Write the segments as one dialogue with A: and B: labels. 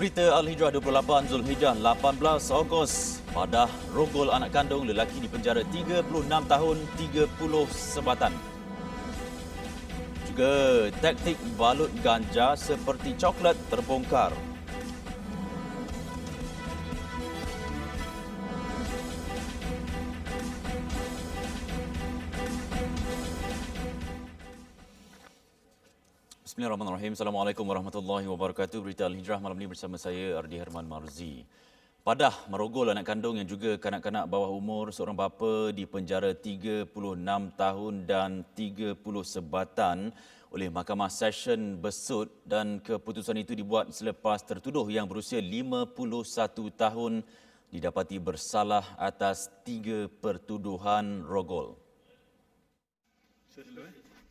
A: Berita Al-Hijrah 28 Zulhijjah 18 Ogos. Padah rogol anak kandung lelaki dipenjara 36 tahun 30 sebatan. Juga taktik balut ganja seperti coklat terbongkar. Bismillahirrahmanirrahim. Assalamualaikum warahmatullahi wabarakatuh. Berita Al-Hijrah malam ini bersama saya Ardi Herman Marzi. Padah merogol anak kandung yang juga kanak-kanak bawah umur seorang bapa dipenjara 36 tahun dan 30 sebatan oleh Mahkamah Session Besut, dan keputusan itu dibuat selepas tertuduh yang berusia 51 tahun didapati bersalah atas 3 pertuduhan rogol.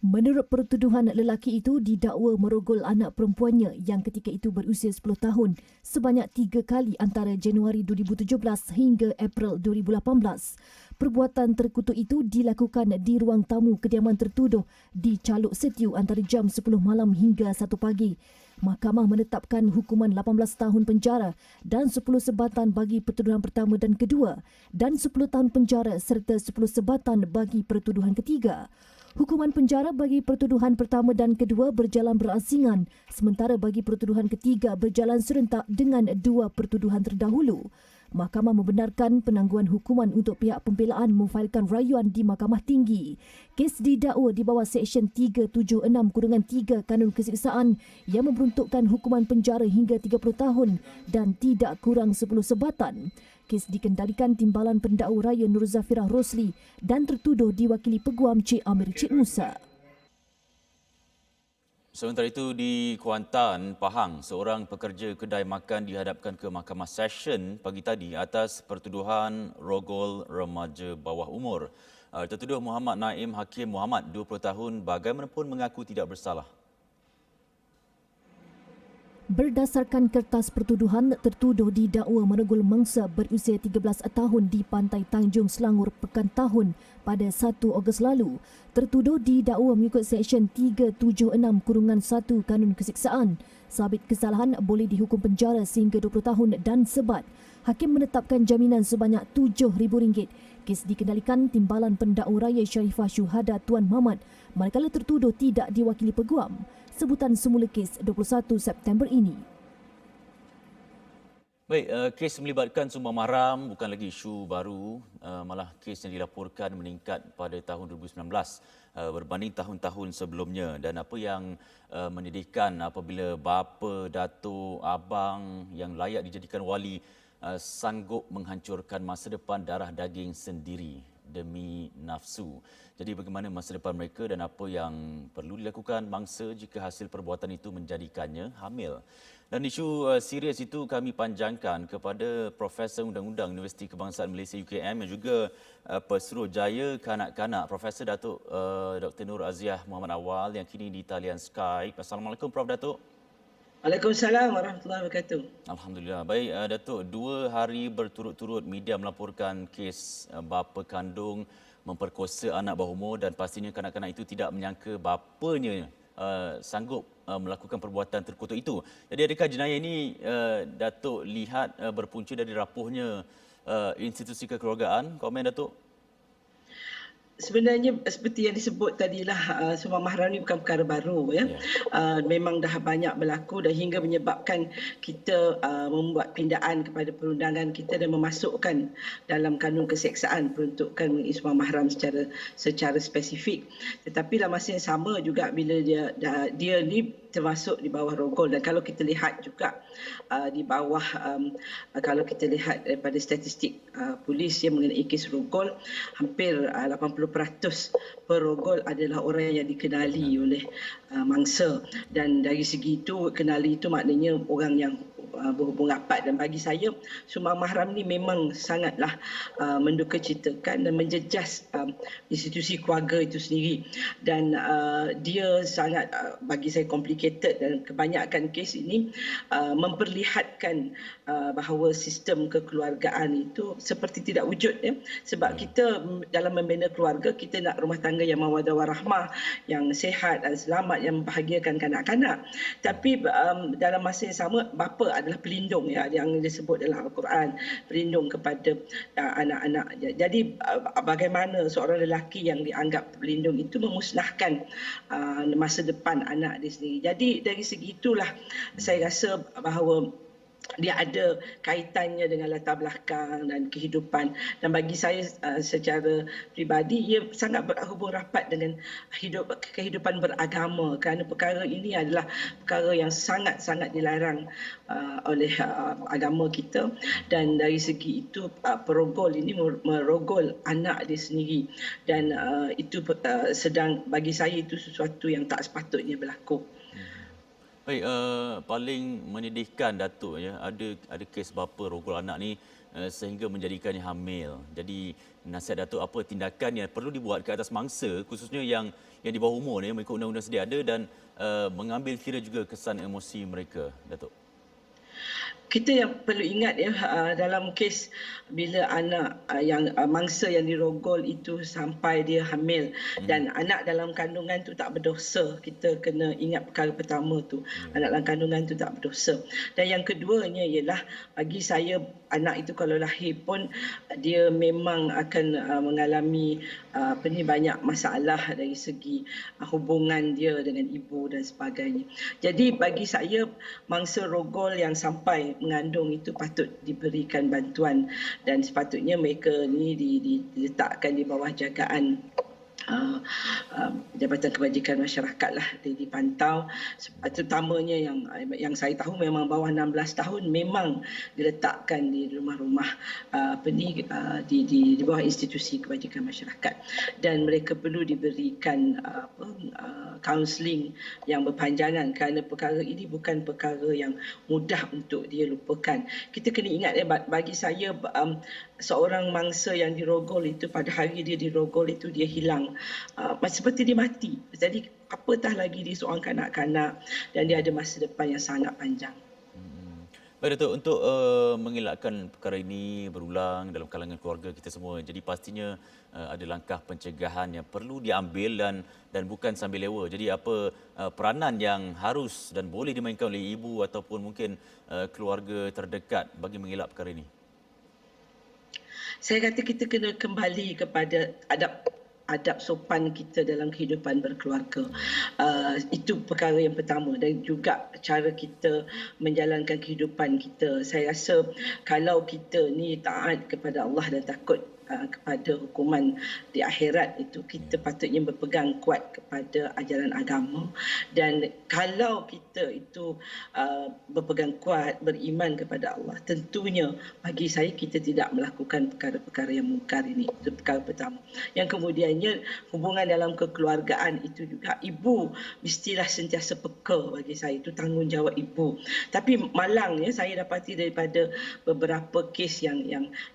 B: Menurut pertuduhan, lelaki itu didakwa merogol anak perempuannya yang ketika itu berusia 10 tahun sebanyak 3 kali antara Januari 2017 hingga April 2018. Perbuatan terkutuk itu dilakukan di ruang tamu kediaman tertuduh di Caluk Setiu antara jam 10 malam hingga 1 pagi. Mahkamah menetapkan hukuman 18 tahun penjara dan 10 sebatan bagi pertuduhan pertama dan kedua dan 10 tahun penjara serta 10 sebatan bagi pertuduhan ketiga. Hukuman penjara bagi pertuduhan pertama dan kedua berjalan berasingan, sementara bagi pertuduhan ketiga berjalan serentak dengan 2 pertuduhan terdahulu. Mahkamah membenarkan penangguhan hukuman untuk pihak pembelaan memfailkan rayuan di Mahkamah Tinggi. Kes didakwa di bawah Seksyen 376-3 Kanun Keseksaan yang memperuntukkan hukuman penjara hingga 30 tahun dan tidak kurang 10 sebatan. Kes dikendalikan Timbalan Pendakwa Raya Nur Zafirah Rosli dan tertuduh diwakili Peguam Cik Amir Cik Musa.
A: Sementara itu di Kuantan, Pahang, seorang pekerja kedai makan dihadapkan ke Mahkamah Session pagi tadi atas pertuduhan rogol remaja bawah umur. Tertuduh Muhammad Naim Hakim Muhammad, 20 tahun, bagaimanapun mengaku tidak bersalah.
B: Berdasarkan kertas pertuduhan, tertuduh didakwa merogol mangsa berusia 13 tahun di Pantai Tanjung Selangor Pekan Tahun pada 1 Ogos lalu. Tertuduh didakwa mengikut Seksyen 376-1 Kanun Keseksaan. Sabit kesalahan boleh dihukum penjara sehingga 20 tahun dan sebat. Hakim menetapkan jaminan sebanyak RM7,000. Kes dikendalikan Timbalan Pendakwa Raya Sharifah Syuhada Tuan Mamat, manakala tertuduh tidak diwakili peguam. Sebutan semula kes 21 September ini.
A: Baik, kes melibatkan sumbang mahram bukan lagi isu baru, malah kes yang dilaporkan meningkat pada tahun 2019 berbanding tahun-tahun sebelumnya, dan apa yang menyedihkan apabila bapa, datuk, abang yang layak dijadikan wali sanggup menghancurkan masa depan darah daging sendiri demi nafsu. Jadi bagaimana masa depan mereka dan apa yang perlu dilakukan mangsa jika hasil perbuatan itu menjadikannya hamil. Dan isu serius itu kami panjangkan kepada Profesor Undang-Undang Universiti Kebangsaan Malaysia UKM yang juga Pesuruhjaya Kanak-Kanak, Profesor Datuk Dr. Nur Aziah Muhammad Awal yang kini di talian Skype. Assalamualaikum Prof. Datuk.
C: Waalaikumsalam warahmatullahi wabarakatuh.
A: Alhamdulillah. Baik, Datuk, 2 hari berturut-turut media melaporkan kes bapa kandung memperkosa anak bawah umur dan pastinya kanak-kanak itu tidak menyangka bapanya sanggup melakukan perbuatan terkutuk itu. Jadi adakah jenayah ini Datuk lihat berpunca dari rapuhnya institusi kekeluargaan? Komen Datuk?
C: Sebenarnya seperti yang disebut tadilah, sumbang mahram ni bukan perkara baru ya. Memang dah banyak berlaku dan hingga menyebabkan kita membuat pindaan kepada perundangan kita dan memasukkan dalam kanun keseksaan peruntukan mengenai sumbang mahram secara spesifik. Tetapi dalam masa yang sama juga bila dia ni termasuk di bawah rogol, dan kalau kita lihat juga di bawah kalau kita lihat daripada statistik polis yang mengenai kes rogol, hampir 80% perogol adalah orang yang dikenali oleh mangsa, dan dari segi itu kenali itu maknanya orang yang berhubung rapat. Dan bagi saya sumbang mahram ni memang sangatlah mendukacitakan dan menjejas institusi keluarga itu sendiri, dan dia sangat bagi saya complicated, dan kebanyakan kes ini memperlihatkan bahawa sistem kekeluargaan itu seperti tidak wujud ya. Sebab kita dalam membina keluarga, kita nak rumah tangga yang mawaddah warahmah, yang sihat dan selamat, yang membahagiakan kanak-kanak. Tapi dalam masa yang sama bapa adalah pelindung ya yang disebut dalam Al-Quran, pelindung kepada anak-anak. Jadi bagaimana seorang lelaki yang dianggap pelindung itu memusnahkan masa depan anak dia sendiri. Jadi dari segi itulah saya rasa bahawa dia ada kaitannya dengan latar belakang dan kehidupan, dan bagi saya secara peribadi ia sangat berhubung rapat dengan kehidupan beragama, kerana perkara ini adalah perkara yang sangat-sangat dilarang oleh agama kita, dan dari segi itu perogol ini merogol anak dia sendiri, dan itu sedang bagi saya itu sesuatu yang tak sepatutnya berlaku.
A: Baik, paling menyedihkan Datuk ya, ada kes bapa rogol anak ni sehingga menjadikannya hamil. Jadi nasihat Datuk, apa tindakan yang perlu dibuat ke atas mangsa khususnya yang di bawah umur ni mengikut undang-undang sedia ada, dan mengambil kira juga kesan emosi mereka, Datuk?
C: Kita yang perlu ingat ya, dalam kes bila anak yang mangsa yang dirogol itu sampai dia hamil dan anak dalam kandungan tu tak berdosa, kita kena ingat perkara pertama tu, anak dalam kandungan tu tak berdosa. Dan yang keduanya ialah, bagi saya anak itu kalau lahir pun dia memang akan mengalami banyak masalah dari segi hubungan dia dengan ibu dan sebagainya. Jadi bagi saya mangsa rogol yang sampai mengandung itu patut diberikan bantuan, dan sepatutnya mereka ni diletakkan di bawah jagaan Jabatan Kebajikan Masyarakat lah, dipantau, terutamanya yang saya tahu memang bawah 16 tahun memang diletakkan di rumah-rumah di bawah institusi kebajikan masyarakat, dan mereka perlu diberikan kaunseling yang berpanjangan, kerana perkara ini bukan perkara yang mudah untuk dia lupakan. Kita kena ingat ya, bagi saya seorang mangsa yang dirogol itu, pada hari dia dirogol itu dia hilang, seperti dia mati. Jadi apatah lagi dia seorang kanak-kanak dan dia ada masa depan yang sangat panjang.
A: Baik Datuk, untuk mengelakkan perkara ini berulang dalam kalangan keluarga kita semua, jadi pastinya ada langkah pencegahan yang perlu diambil dan bukan sambil lewa. Jadi apa peranan yang harus dan boleh dimainkan oleh ibu ataupun mungkin keluarga terdekat bagi mengelak perkara ini?
C: Saya kata kita kena kembali kepada adab sopan kita dalam kehidupan berkeluarga. Itu perkara yang pertama, dan juga cara kita menjalankan kehidupan kita. Saya rasa kalau kita ni taat kepada Allah dan takut kepada hukuman di akhirat itu, kita patutnya berpegang kuat kepada ajaran agama, dan kalau kita itu berpegang kuat, beriman kepada Allah, tentunya bagi saya kita tidak melakukan perkara-perkara yang mungkar ini. Itu perkara pertama. Yang kemudiannya, hubungan dalam kekeluargaan itu juga, ibu mestilah sentiasa peka. Bagi saya itu tanggungjawab ibu. Tapi malangnya saya dapati daripada beberapa kes yang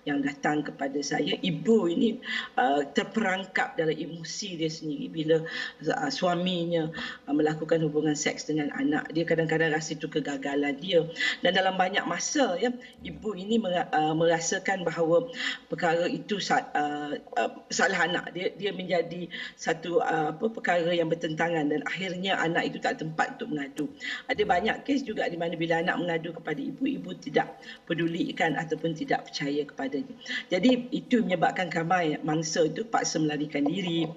C: datang kepada saya, ibu ini terperangkap dalam emosi dia sendiri bila suaminya melakukan hubungan seks dengan anak dia. Kadang-kadang rasa itu kegagalan dia, dan dalam banyak masa ya, ibu ini merasakan bahawa perkara itu salah anak dia menjadi satu perkara yang bertentangan, dan akhirnya anak itu tak tempat untuk mengadu. Ada banyak kes juga di mana bila anak mengadu kepada ibu tidak pedulikan ataupun tidak percaya kepadanya. Jadi itu menyebabkan ramai mangsa itu paksa melarikan diri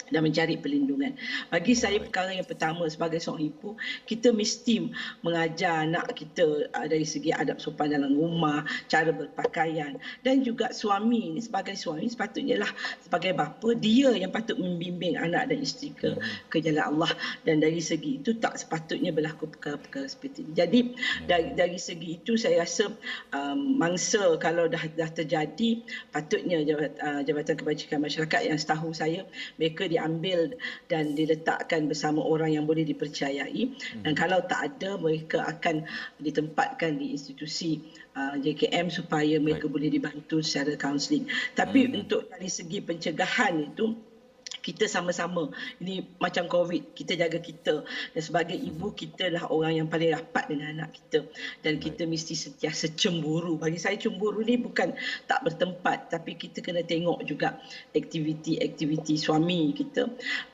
C: dan mencari perlindungan. Bagi saya perkara yang pertama sebagai seorang ibu, kita mesti mengajar anak kita dari segi adab sopan dalam rumah, cara berpakaian, dan juga suami ini sebagai suami sepatutnya lah sebagai bapa, dia yang patut membimbing anak dan isteri ke jalan Allah, dan dari segi itu tak sepatutnya berlaku perkara-perkara seperti ini. Jadi dari segi itu saya rasa mangsa kalau dah terjadi, patutnya Jabatan Kebajikan Masyarakat, yang setahu saya mereka diambil dan diletakkan bersama orang yang boleh dipercayai, dan kalau tak ada, mereka akan ditempatkan di institusi JKM supaya mereka boleh dibantu secara kaunseling. Tapi untuk dari segi pencegahan itu, kita sama-sama. Ini macam COVID, kita jaga kita. Dan sebagai ibu, kita lah orang yang paling rapat dengan anak kita. Dan kita mesti sentiasa cemburu. Bagi saya cemburu ni bukan tak bertempat, tapi kita kena tengok juga aktiviti-aktiviti suami kita.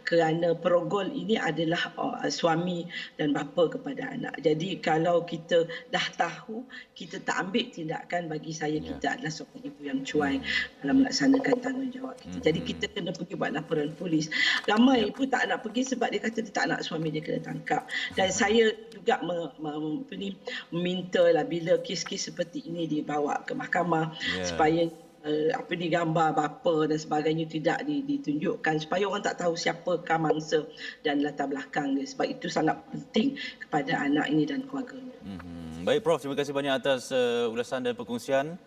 C: Kerana perogol ini adalah suami dan bapa kepada anak. Jadi kalau kita dah tahu, kita tak ambil tindakan, bagi saya kita adalah seorang ibu yang cuai dalam melaksanakan tanggungjawab kita. Jadi kita kena pergi buat laporan polis. Ramai pun tak nak pergi sebab dia kata dia tak nak suami dia kena tangkap. Dan saya juga meminta lah bila kes-kes seperti ini dibawa ke mahkamah supaya gambar bapa dan sebagainya tidak ditunjukkan supaya orang tak tahu siapakah mangsa dan latar belakang dia. Sebab itu sangat penting kepada anak ini dan keluarganya.
A: Baik Prof, terima kasih banyak atas ulasan dan perkongsian.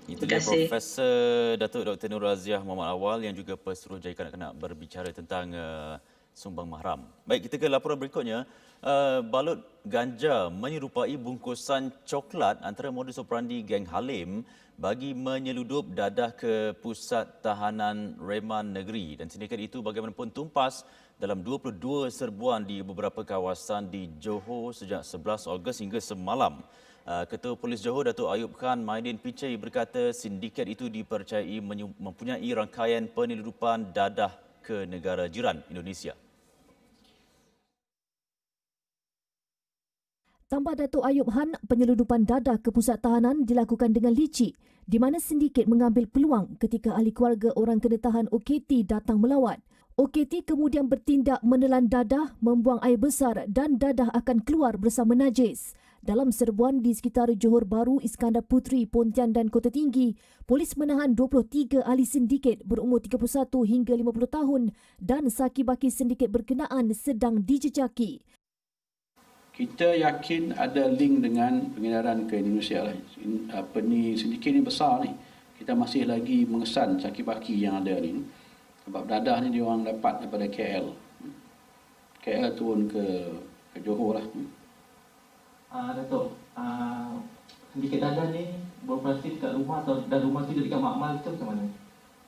A: Itu dia Profesor Datuk Dr. Nur Raziah Muhammad Awal yang juga Pesuruhjaya Kanak-kanak berbicara tentang sumbang mahram. Baik, kita ke laporan berikutnya. Balut ganja menyerupai bungkusan coklat antara modus operandi geng Halim bagi menyeludup dadah ke Pusat Tahanan Reman Negeri. Dan sindiket itu bagaimanapun tumpas dalam 22 serbuan di beberapa kawasan di Johor sejak 11 Ogos hingga semalam. Ketua Polis Johor Datuk Ayub Khan Maidin Pichai berkata sindiket itu dipercayai mempunyai rangkaian penyeludupan dadah ke negara jiran Indonesia.
B: Tambah Datuk Ayub Khan, penyeludupan dadah ke pusat tahanan dilakukan dengan licik di mana sindiket mengambil peluang ketika ahli keluarga orang kena tahan OKT datang melawat. OKT kemudian bertindak menelan dadah, membuang air besar dan dadah akan keluar bersama najis. Dalam serbuan di sekitar Johor Bahru, Iskandar Puteri, Pontian dan Kota Tinggi, polis menahan 23 ahli sindiket berumur 31 hingga 50 tahun dan saki-baki sindiket berkenaan sedang dijejaki.
D: Kita yakin ada link dengan pengedaran ke Indonesia lah. Sindiket ni besar ni. Kita masih lagi mengesan saki-baki yang ada ni. Sebab dadah ni dia orang dapat daripada KL. KL turun ke Johor lah.
E: Datuk, sindiket dadah ni beroperasi dekat rumah atau dan rumah kita dekat makmal tu macam mana?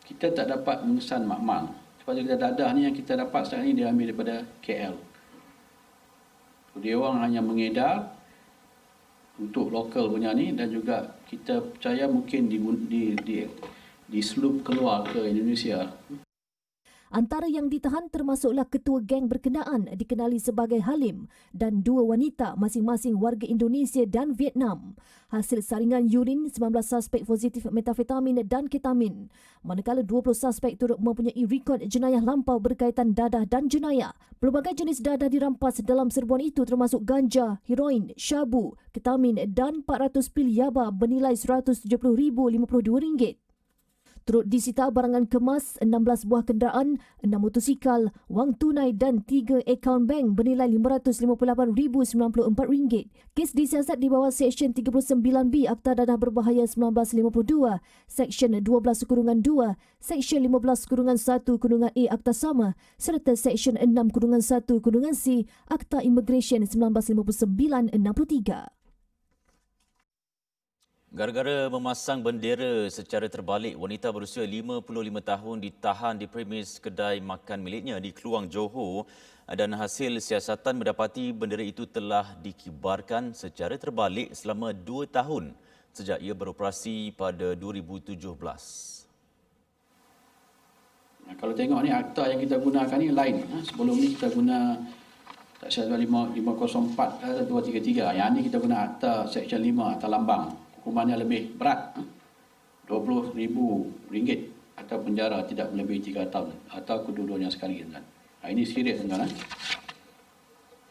D: Kita tak dapat mengesan makmal. Sebab kita dadah ni yang kita dapat sekarang ni dia ambil daripada KL. So, dia orang hanya mengedar untuk lokal punya ni dan juga kita percaya mungkin di sloop keluar ke Indonesia.
B: Antara yang ditahan termasuklah ketua geng berkenaan dikenali sebagai Halim dan 2 wanita masing-masing warga Indonesia dan Vietnam. Hasil saringan urin, 19 suspek positif metafetamin dan ketamin. Manakala 20 suspek turut mempunyai rekod jenayah lampau berkaitan dadah dan jenayah. Pelbagai jenis dadah dirampas dalam serbuan itu termasuk ganja, heroin, syabu, ketamin dan 400 pil yaba bernilai RM170,052. Turut disita barangan kemas, 16 buah kenderaan, 6 motosikal, wang tunai dan 3 akaun bank bernilai RM588,094. Kes disiasat di bawah Seksyen 39B Akta Dadah Berbahaya 1952, Seksyen 12-2, Seksyen 15-1-A Akta Sama serta Seksyen 6-1-C Akta Imigresen 1959-63.
A: Gara-gara memasang bendera secara terbalik, wanita berusia 55 tahun ditahan di premis kedai makan miliknya di Kluang, Johor dan hasil siasatan mendapati bendera itu telah dikibarkan secara terbalik selama 2 tahun sejak ia beroperasi pada 2017.
D: Kalau tengok ni akta yang kita gunakan ni lain. Sebelum ni kita guna Seksyen 504 atau 233. Yang ni kita guna akta Seksyen 5 Akta Lambang. Hukumannya lebih berat, RM20,000 atau penjara tidak melebihi 3 tahun atau kedua-duanya sekali. Ini serius tuan-tuan.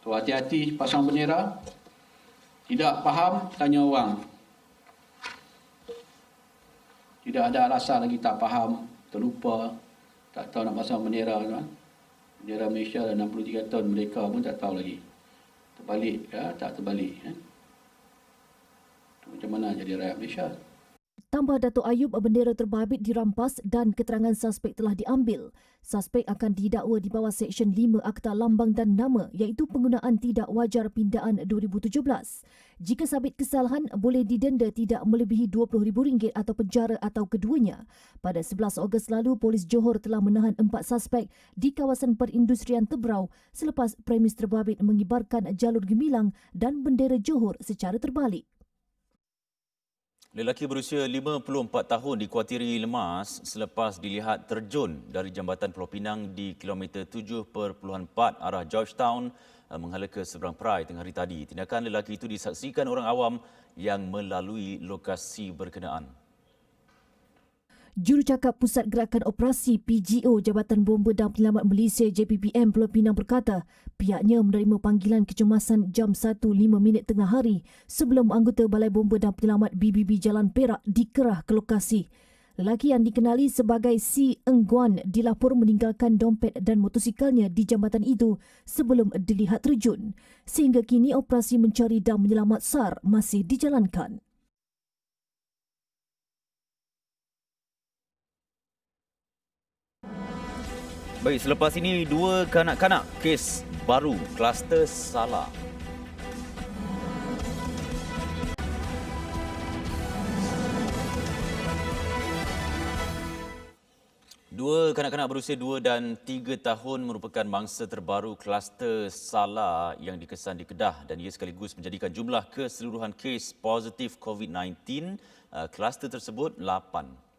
D: So, hati-hati pasang bendera. Tidak faham, tanya orang. Tidak ada alasan lagi tak faham, terlupa, tak tahu nak pasang bendera. Tuan. Bendera Malaysia dah 63 tahun, mereka pun tak tahu lagi. Terbalik, tak terbalik. Macam mana jadi rakyat Malaysia?
B: Tambah Dato' Ayub, bendera terbabit dirampas dan keterangan suspek telah diambil. Suspek akan didakwa di bawah Seksyen 5 Akta Lambang dan Nama iaitu penggunaan tidak wajar pindaan 2017. Jika sabit kesalahan, boleh didenda tidak melebihi RM20,000 atau penjara atau keduanya. Pada 11 Ogos lalu, Polis Johor telah menahan 4 suspek di kawasan perindustrian Tebrau selepas premis terbabit mengibarkan jalur gemilang dan bendera Johor secara terbalik.
A: Lelaki berusia 54 tahun dikuatiri lemas selepas dilihat terjun dari Jambatan Pulau Pinang di kilometer 7.4 arah Georgetown menghala ke seberang Perai tengah hari tadi. Tindakan lelaki itu disaksikan orang awam yang melalui lokasi berkenaan.
B: Jurucakap Pusat Gerakan Operasi PGO Jabatan Bomba dan Penyelamat Malaysia JPPM Pulau Pinang berkata pihaknya menerima panggilan kecemasan jam 1.05 tengah hari sebelum anggota Balai Bomba dan Penyelamat BBB Jalan Perak dikerah ke lokasi. Lelaki yang dikenali sebagai Si Eng Guan dilapor meninggalkan dompet dan motosikalnya di jambatan itu sebelum dilihat terjun. Sehingga kini operasi mencari dan menyelamat SAR masih dijalankan.
A: Baik, selepas ini dua kanak-kanak kes baru kluster Salah. Dua kanak-kanak berusia 2 dan 3 tahun merupakan mangsa terbaru kluster Salah yang dikesan di Kedah dan ia sekaligus menjadikan jumlah keseluruhan kes positif COVID-19 kluster tersebut 8.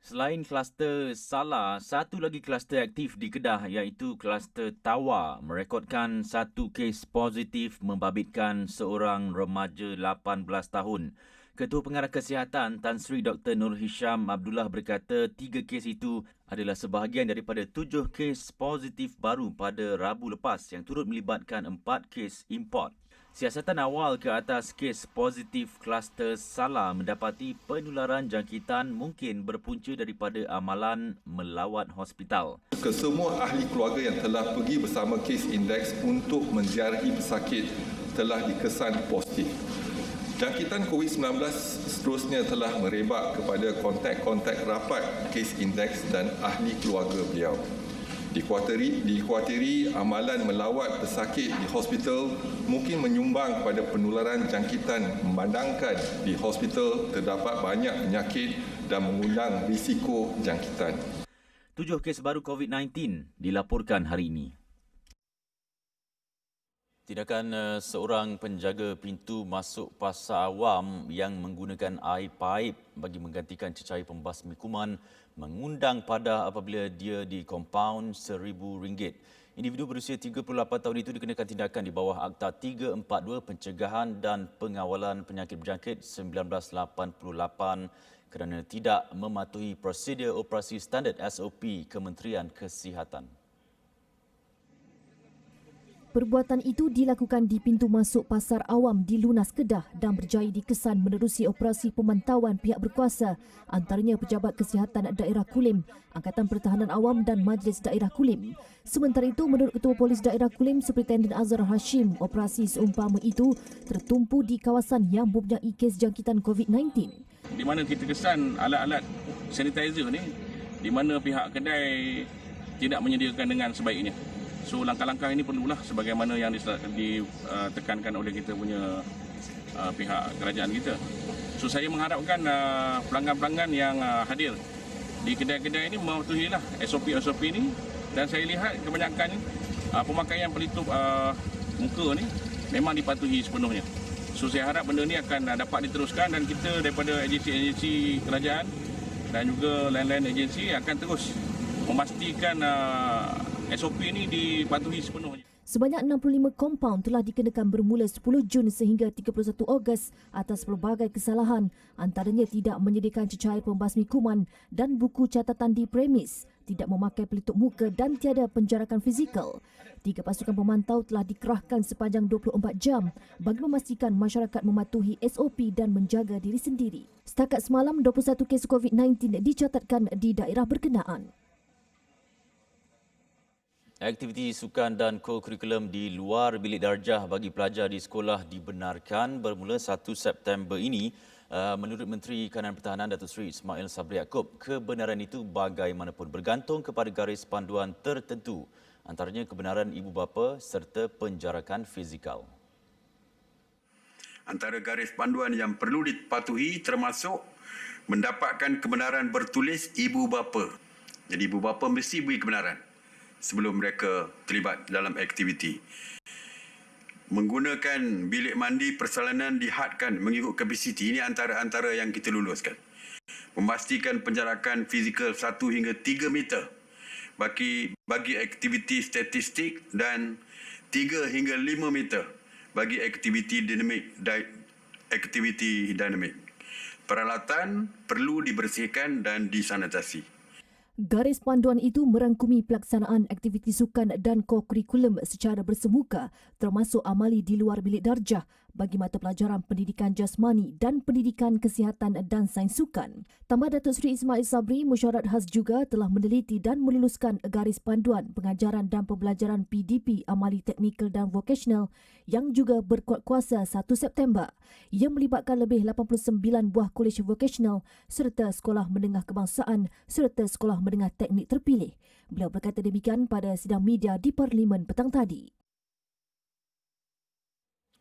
A: Selain kluster Salah, satu lagi kluster aktif di Kedah iaitu kluster Tawa merekodkan satu kes positif membabitkan seorang remaja 18 tahun. Ketua Pengarah Kesihatan Tan Sri Dr. Nur Hisham Abdullah berkata 3 kes itu adalah sebahagian daripada 7 kes positif baru pada Rabu lepas yang turut melibatkan 4 kes import. Siasatan awal ke atas kes positif kluster Salah mendapati penularan jangkitan mungkin berpunca daripada amalan melawat hospital.
F: Kesemua ahli keluarga yang telah pergi bersama kes indeks untuk menziarahi pesakit telah dikesan positif. Jangkitan COVID-19 seterusnya telah merebak kepada kontak-kontak rapat kes indeks dan ahli keluarga beliau. Dikuatiri amalan melawat pesakit di hospital mungkin menyumbang kepada penularan jangkitan memandangkan di hospital terdapat banyak penyakit dan mengundang risiko jangkitan.
A: 7 kes baru COVID-19 dilaporkan hari ini. Tindakan seorang penjaga pintu masuk pasar awam yang menggunakan air paip bagi menggantikan cecair pembasmi kuman mengundang padah apabila dia di kompaun RM1,000. Individu berusia 38 tahun itu dikenakan tindakan di bawah Akta 342 Pencegahan dan Pengawalan Penyakit Berjangkit 1988 kerana tidak mematuhi prosedur operasi standard SOP Kementerian Kesihatan.
B: Perbuatan itu dilakukan di pintu masuk pasar awam di Lunas Kedah dan berjaya dikesan menerusi operasi pemantauan pihak berkuasa antaranya Pejabat Kesihatan Daerah Kulim, Angkatan Pertahanan Awam dan Majlis Daerah Kulim. Sementara itu, menurut Ketua Polis Daerah Kulim, Superintendent Azhar Hashim, operasi seumpama itu tertumpu di kawasan yang mempunyai kes jangkitan COVID-19.
G: Di mana kita kesan alat-alat sanitizer ni, di mana pihak kedai tidak menyediakan dengan sebaiknya. So langkah-langkah ini perlulah sebagaimana yang ditekankan oleh kita punya pihak kerajaan kita. So saya mengharapkan pelanggan-pelanggan yang hadir di kedai-kedai ini mematuhilah SOP-SOP ini dan saya lihat kebanyakan pemakaian pelitup muka ni memang dipatuhi sepenuhnya. So saya harap benda ni akan dapat diteruskan dan kita daripada agensi-agensi kerajaan dan juga lain-lain agensi akan terus memastikan SOP ini dipatuhi sepenuhnya.
B: Sebanyak 65 kompaun telah dikenakan bermula 10 Jun sehingga 31 Ogos atas pelbagai kesalahan, antaranya tidak menyediakan cecair pembasmi kuman dan buku catatan di premis, tidak memakai pelitup muka dan tiada penjarakan fizikal. 3 pasukan pemantau telah dikerahkan sepanjang 24 jam bagi memastikan masyarakat mematuhi SOP dan menjaga diri sendiri. Setakat semalam, 21 kes COVID-19 dicatatkan di daerah berkenaan.
A: Aktiviti sukan dan ko-kurikulum di luar bilik darjah bagi pelajar di sekolah dibenarkan bermula 1 September ini Menurut Menteri Kanan Pertahanan Datuk Seri Ismail Sabri Yaakob, kebenaran itu bagaimanapun bergantung kepada garis panduan tertentu, antaranya kebenaran ibu bapa serta penjarakan fizikal.
H: Antara garis panduan yang perlu dipatuhi termasuk mendapatkan kebenaran bertulis ibu bapa. Jadi ibu bapa mesti beri kebenaran sebelum mereka terlibat dalam aktiviti. Menggunakan bilik mandi persalinan dihadkan mengikut kapasiti. Ini antara yang kita luluskan. Memastikan penjarakan fizikal 1 hingga 3 meter bagi aktiviti statistik dan 3 hingga 5 meter bagi aktiviti dinamik. Peralatan perlu dibersihkan dan disanitasi.
B: Garis panduan itu merangkumi pelaksanaan aktiviti sukan dan kokurikulum secara bersemuka termasuk amali di luar bilik darjah bagi mata pelajaran pendidikan jasmani dan pendidikan kesihatan dan sains sukan. Tambah Datuk Seri Ismail Sabri, mesyuarat khas juga telah meneliti dan meluluskan garis panduan pengajaran dan pembelajaran PDP amali teknikal dan vocational yang juga berkuat kuasa 1 September. Ia melibatkan lebih 89 buah kolej vocational serta sekolah menengah kebangsaan serta sekolah menengah teknik terpilih. Beliau berkata demikian pada sidang media di Parlimen petang tadi.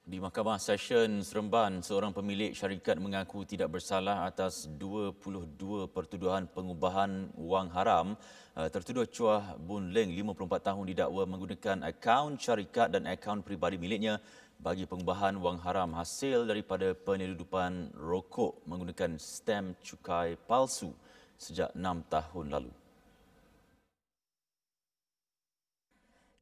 A: Di Mahkamah Session Seremban, seorang pemilik syarikat mengaku tidak bersalah atas 22 pertuduhan pengubahan wang haram. Tertuduh Chua Boon Leng, 54 tahun, didakwa menggunakan akaun syarikat dan akaun peribadi miliknya bagi pengubahan wang haram hasil daripada penyeludupan rokok menggunakan stem cukai palsu sejak 6 tahun lalu.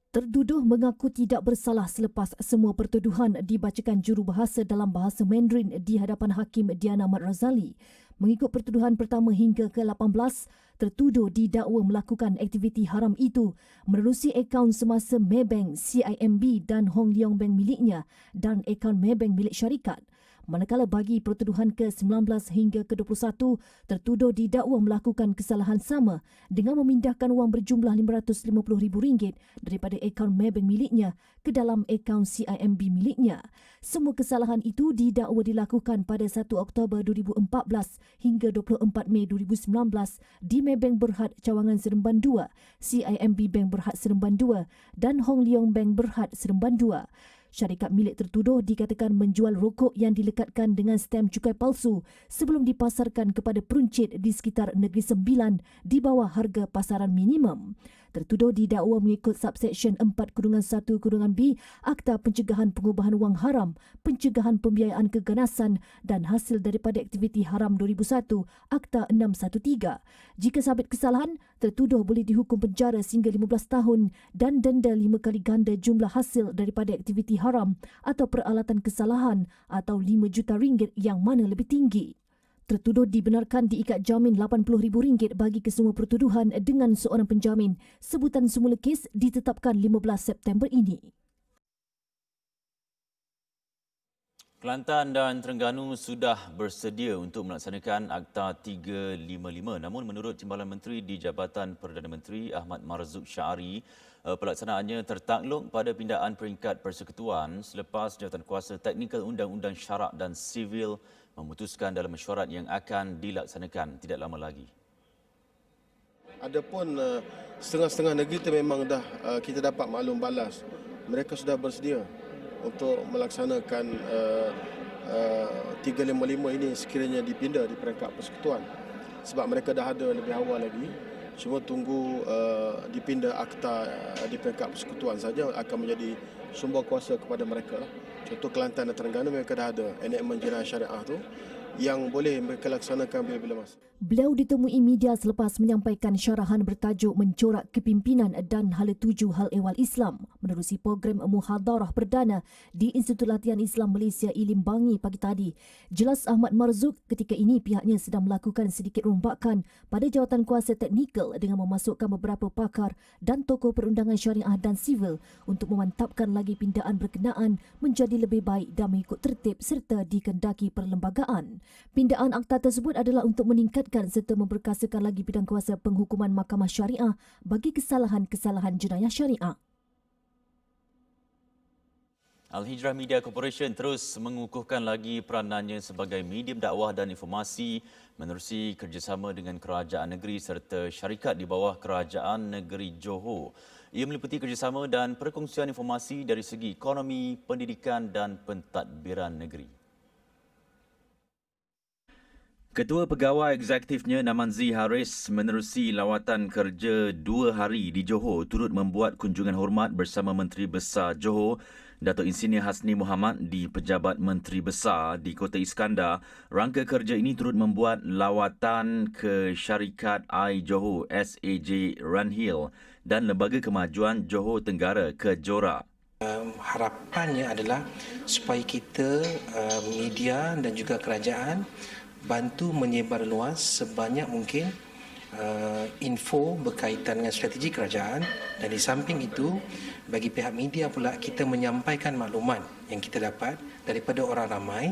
B: Tertuduh mengaku tidak bersalah selepas semua pertuduhan dibacakan jurubahasa dalam bahasa Mandarin di hadapan Hakim Diana Mat Razali. Mengikut pertuduhan pertama hingga ke-18, tertuduh didakwa melakukan aktiviti haram itu menerusi akaun semasa Maybank, CIMB dan Hong Leong Bank miliknya dan akaun Maybank milik syarikat. Manakala bagi pertuduhan ke-19 hingga ke-21, tertuduh didakwa melakukan kesalahan sama dengan memindahkan wang berjumlah RM550,000 daripada akaun Maybank miliknya ke dalam akaun CIMB miliknya. Semua kesalahan itu didakwa dilakukan pada 1 Oktober 2014 hingga 24 Mei 2019 di Maybank Berhad Cawangan Seremban 2, CIMB Bank Berhad Seremban 2 dan Hong Leong Bank Berhad Seremban 2. Syarikat milik tertuduh dikatakan menjual rokok yang dilekatkan dengan stem cukai palsu sebelum dipasarkan kepada peruncit di sekitar Negeri Sembilan di bawah harga pasaran minimum. Tertuduh didakwa mengikut subseksyen 4-1-B Akta Pencegahan Pengubahan Wang Haram, Pencegahan Pembiayaan Keganasan dan Hasil daripada Aktiviti Haram 2001, Akta 613. Jika sabit kesalahan, tertuduh boleh dihukum penjara sehingga 15 tahun dan denda 5 kali ganda jumlah hasil daripada aktiviti haram atau peralatan kesalahan atau 5 juta ringgit yang mana lebih tinggi. Tertuduh dibenarkan diikat jamin RM80,000 bagi kesemua pertuduhan dengan seorang penjamin. Sebutan semula kes ditetapkan 15 September ini.
A: Kelantan dan Terengganu sudah bersedia untuk melaksanakan Akta 355. Namun menurut Timbalan Menteri di Jabatan Perdana Menteri Ahmad Marzuq Syari, pelaksanaannya tertakluk pada pindaan peringkat persekutuan selepas Jawatankuasa Teknikal Undang-Undang Syarak dan Sivil memutuskan dalam mesyuarat yang akan dilaksanakan tidak lama lagi.
I: Adapun setengah-setengah negeri itu memang dah kita dapat maklum balas. Mereka sudah bersedia untuk melaksanakan 355 ini sekiranya dipindah di peringkat persekutuan. Sebab mereka dah ada lebih awal lagi. Cuma tunggu dipindah akta di peringkat persekutuan saja akan menjadi sumber kuasa kepada mereka. Contoh Kelantan dan Terengganu mereka dah ada enakmen jenayah syariah tu yang boleh mereka laksanakan bila-bila masa.
B: Beliau ditemui media selepas menyampaikan syarahan bertajuk Mencorak Kepimpinan dan Hala Tuju Hal Ehwal Islam menerusi program muhadarah perdana di Institut Latihan Islam Malaysia Ilim Bangi pagi tadi. Jelas Ahmad Marzuq ketika ini pihaknya sedang melakukan sedikit rombakan pada Jawatankuasa Teknikal dengan memasukkan beberapa pakar dan tokoh perundangan syariah dan sivil untuk memantapkan lagi pindaan berkenaan menjadi lebih baik dan mengikut tertib serta dikendaki perlembagaan. Pindaan akta tersebut adalah untuk meningkatkan serta memperkasakan lagi bidang kuasa penghukuman Mahkamah Syariah bagi kesalahan-kesalahan jenayah syariah.
A: Al-Hijrah Media Corporation terus mengukuhkan lagi peranannya sebagai medium dakwah dan informasi menerusi kerjasama dengan kerajaan negeri serta syarikat di bawah kerajaan negeri Johor. Ia meliputi kerjasama dan perkongsian informasi dari segi ekonomi, pendidikan dan pentadbiran negeri. Ketua Pegawai Eksekutifnya Namanzi Haris menerusi lawatan kerja 2 hari di Johor turut membuat kunjungan hormat bersama Menteri Besar Johor Datuk Insinyur Hasni Mohamad di Pejabat Menteri Besar di Kota Iskandar. Rangka kerja ini turut membuat lawatan ke syarikat I Johor SAJ Runhill dan Lembaga Kemajuan Johor Tenggara ke Jorah.
J: Harapannya adalah supaya kita media dan juga kerajaan bantu menyebar luas sebanyak mungkin info berkaitan dengan strategi kerajaan, dan di samping itu bagi pihak media pula kita menyampaikan maklumat yang kita dapat daripada orang ramai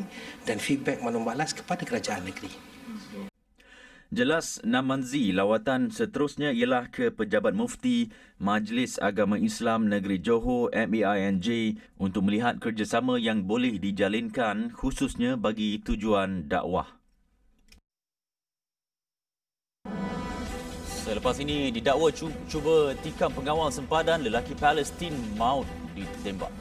J: dan feedback maklum balas kepada kerajaan negeri.
A: Jelas Namanzi, lawatan seterusnya ialah ke Pejabat Mufti Majlis Agama Islam Negeri Johor MAINJ untuk melihat kerjasama yang boleh dijalinkan khususnya bagi tujuan dakwah. Selepas ini didakwa cuba tikam pengawal sempadan, lelaki Palestin maut ditembak.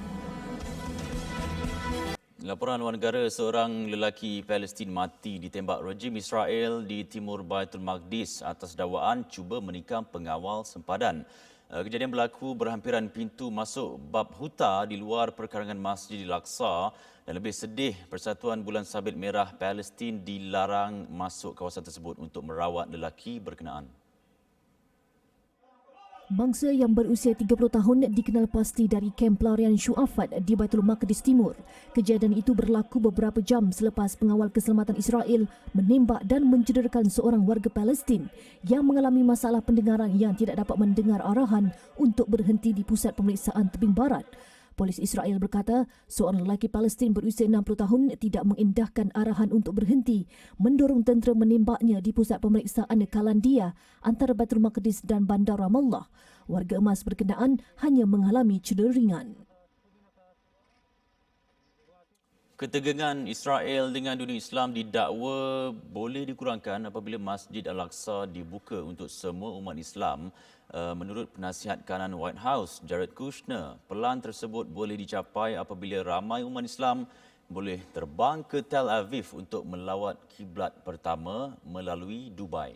A: Laporan luar negara, seorang lelaki Palestin mati ditembak rejim Israel di timur Baitul Maqdis atas dakwaan cuba menikam pengawal sempadan. Kejadian berlaku berhampiran pintu masuk bab huta di luar perkarangan Masjid Al-Aqsa, dan lebih sedih, Persatuan Bulan Sabit Merah Palestin dilarang masuk kawasan tersebut untuk merawat lelaki berkenaan.
B: Bangsa yang berusia 30 tahun dikenal pasti dari kamp pelarian Syuafat di Baitul Maqdis Timur. Kejadian itu berlaku beberapa jam selepas pengawal keselamatan Israel menembak dan mencederakan seorang warga Palestin yang mengalami masalah pendengaran yang tidak dapat mendengar arahan untuk berhenti di pusat pemeriksaan tebing barat. Polis Israel berkata, seorang lelaki Palestin berusia 60 tahun tidak mengindahkan arahan untuk berhenti, mendorong tentera menembaknya di pusat pemeriksaan Kalandia antara Baitul Maqdis dan Bandar Ramallah. Warga emas berkenaan hanya mengalami cedera ringan.
A: Ketegangan Israel dengan dunia Islam didakwa boleh dikurangkan apabila Masjid Al-Aqsa dibuka untuk semua umat Islam. Menurut penasihat kanan White House, Jared Kushner, pelan tersebut boleh dicapai apabila ramai umat Islam boleh terbang ke Tel Aviv untuk melawat kiblat pertama melalui Dubai.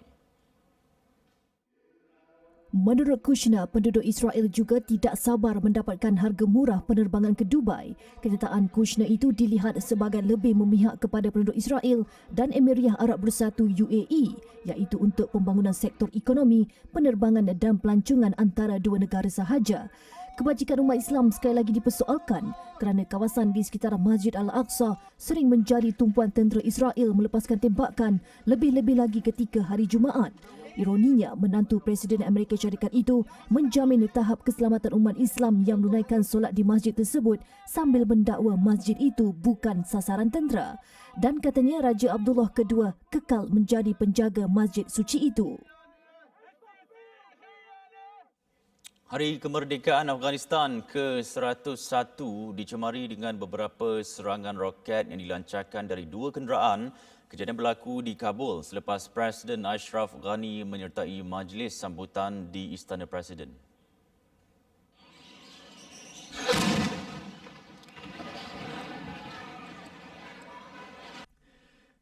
B: Menurut Kushner, penduduk Israel juga tidak sabar mendapatkan harga murah penerbangan ke Dubai. Kenyataan Kushner itu dilihat sebagai lebih memihak kepada penduduk Israel dan Emiriah Arab Bersatu UAE, iaitu untuk pembangunan sektor ekonomi, penerbangan dan pelancongan antara dua negara sahaja. Kebajikan umat Islam sekali lagi dipersoalkan kerana kawasan di sekitar Masjid Al-Aqsa sering menjadi tumpuan tentera Israel melepaskan tembakan, lebih-lebih lagi ketika hari Jumaat. Ironinya, menantu Presiden Amerika Syarikat itu menjamin tahap keselamatan umat Islam yang menunaikan solat di masjid tersebut sambil mendakwa masjid itu bukan sasaran tentera. Dan katanya Raja Abdullah II kekal menjadi penjaga masjid suci itu.
A: Hari Kemerdekaan Afghanistan ke-101 dicemari dengan beberapa serangan roket yang dilancarkan dari dua kenderaan. Kejadian berlaku di Kabul selepas Presiden Ashraf Ghani menyertai majlis sambutan di Istana Presiden.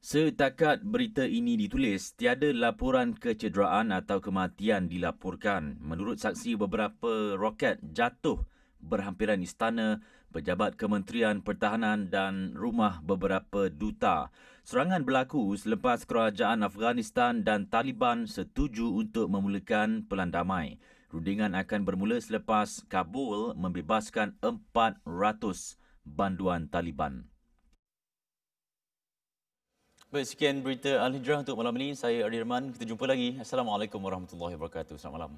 A: Setakat berita ini ditulis, tiada laporan kecederaan atau kematian dilaporkan. Menurut saksi, beberapa roket jatuh berhampiran istana, pejabat Kementerian Pertahanan dan rumah beberapa duta. Serangan berlaku selepas kerajaan Afghanistan dan Taliban setuju untuk memulakan pelan damai. Rundingan akan bermula selepas Kabul membebaskan 400 banduan Taliban. Baik, sekian berita Al-Hijrah untuk malam ini. Saya Ardi Rahman. Kita jumpa lagi. Assalamualaikum warahmatullahi wabarakatuh. Selamat malam.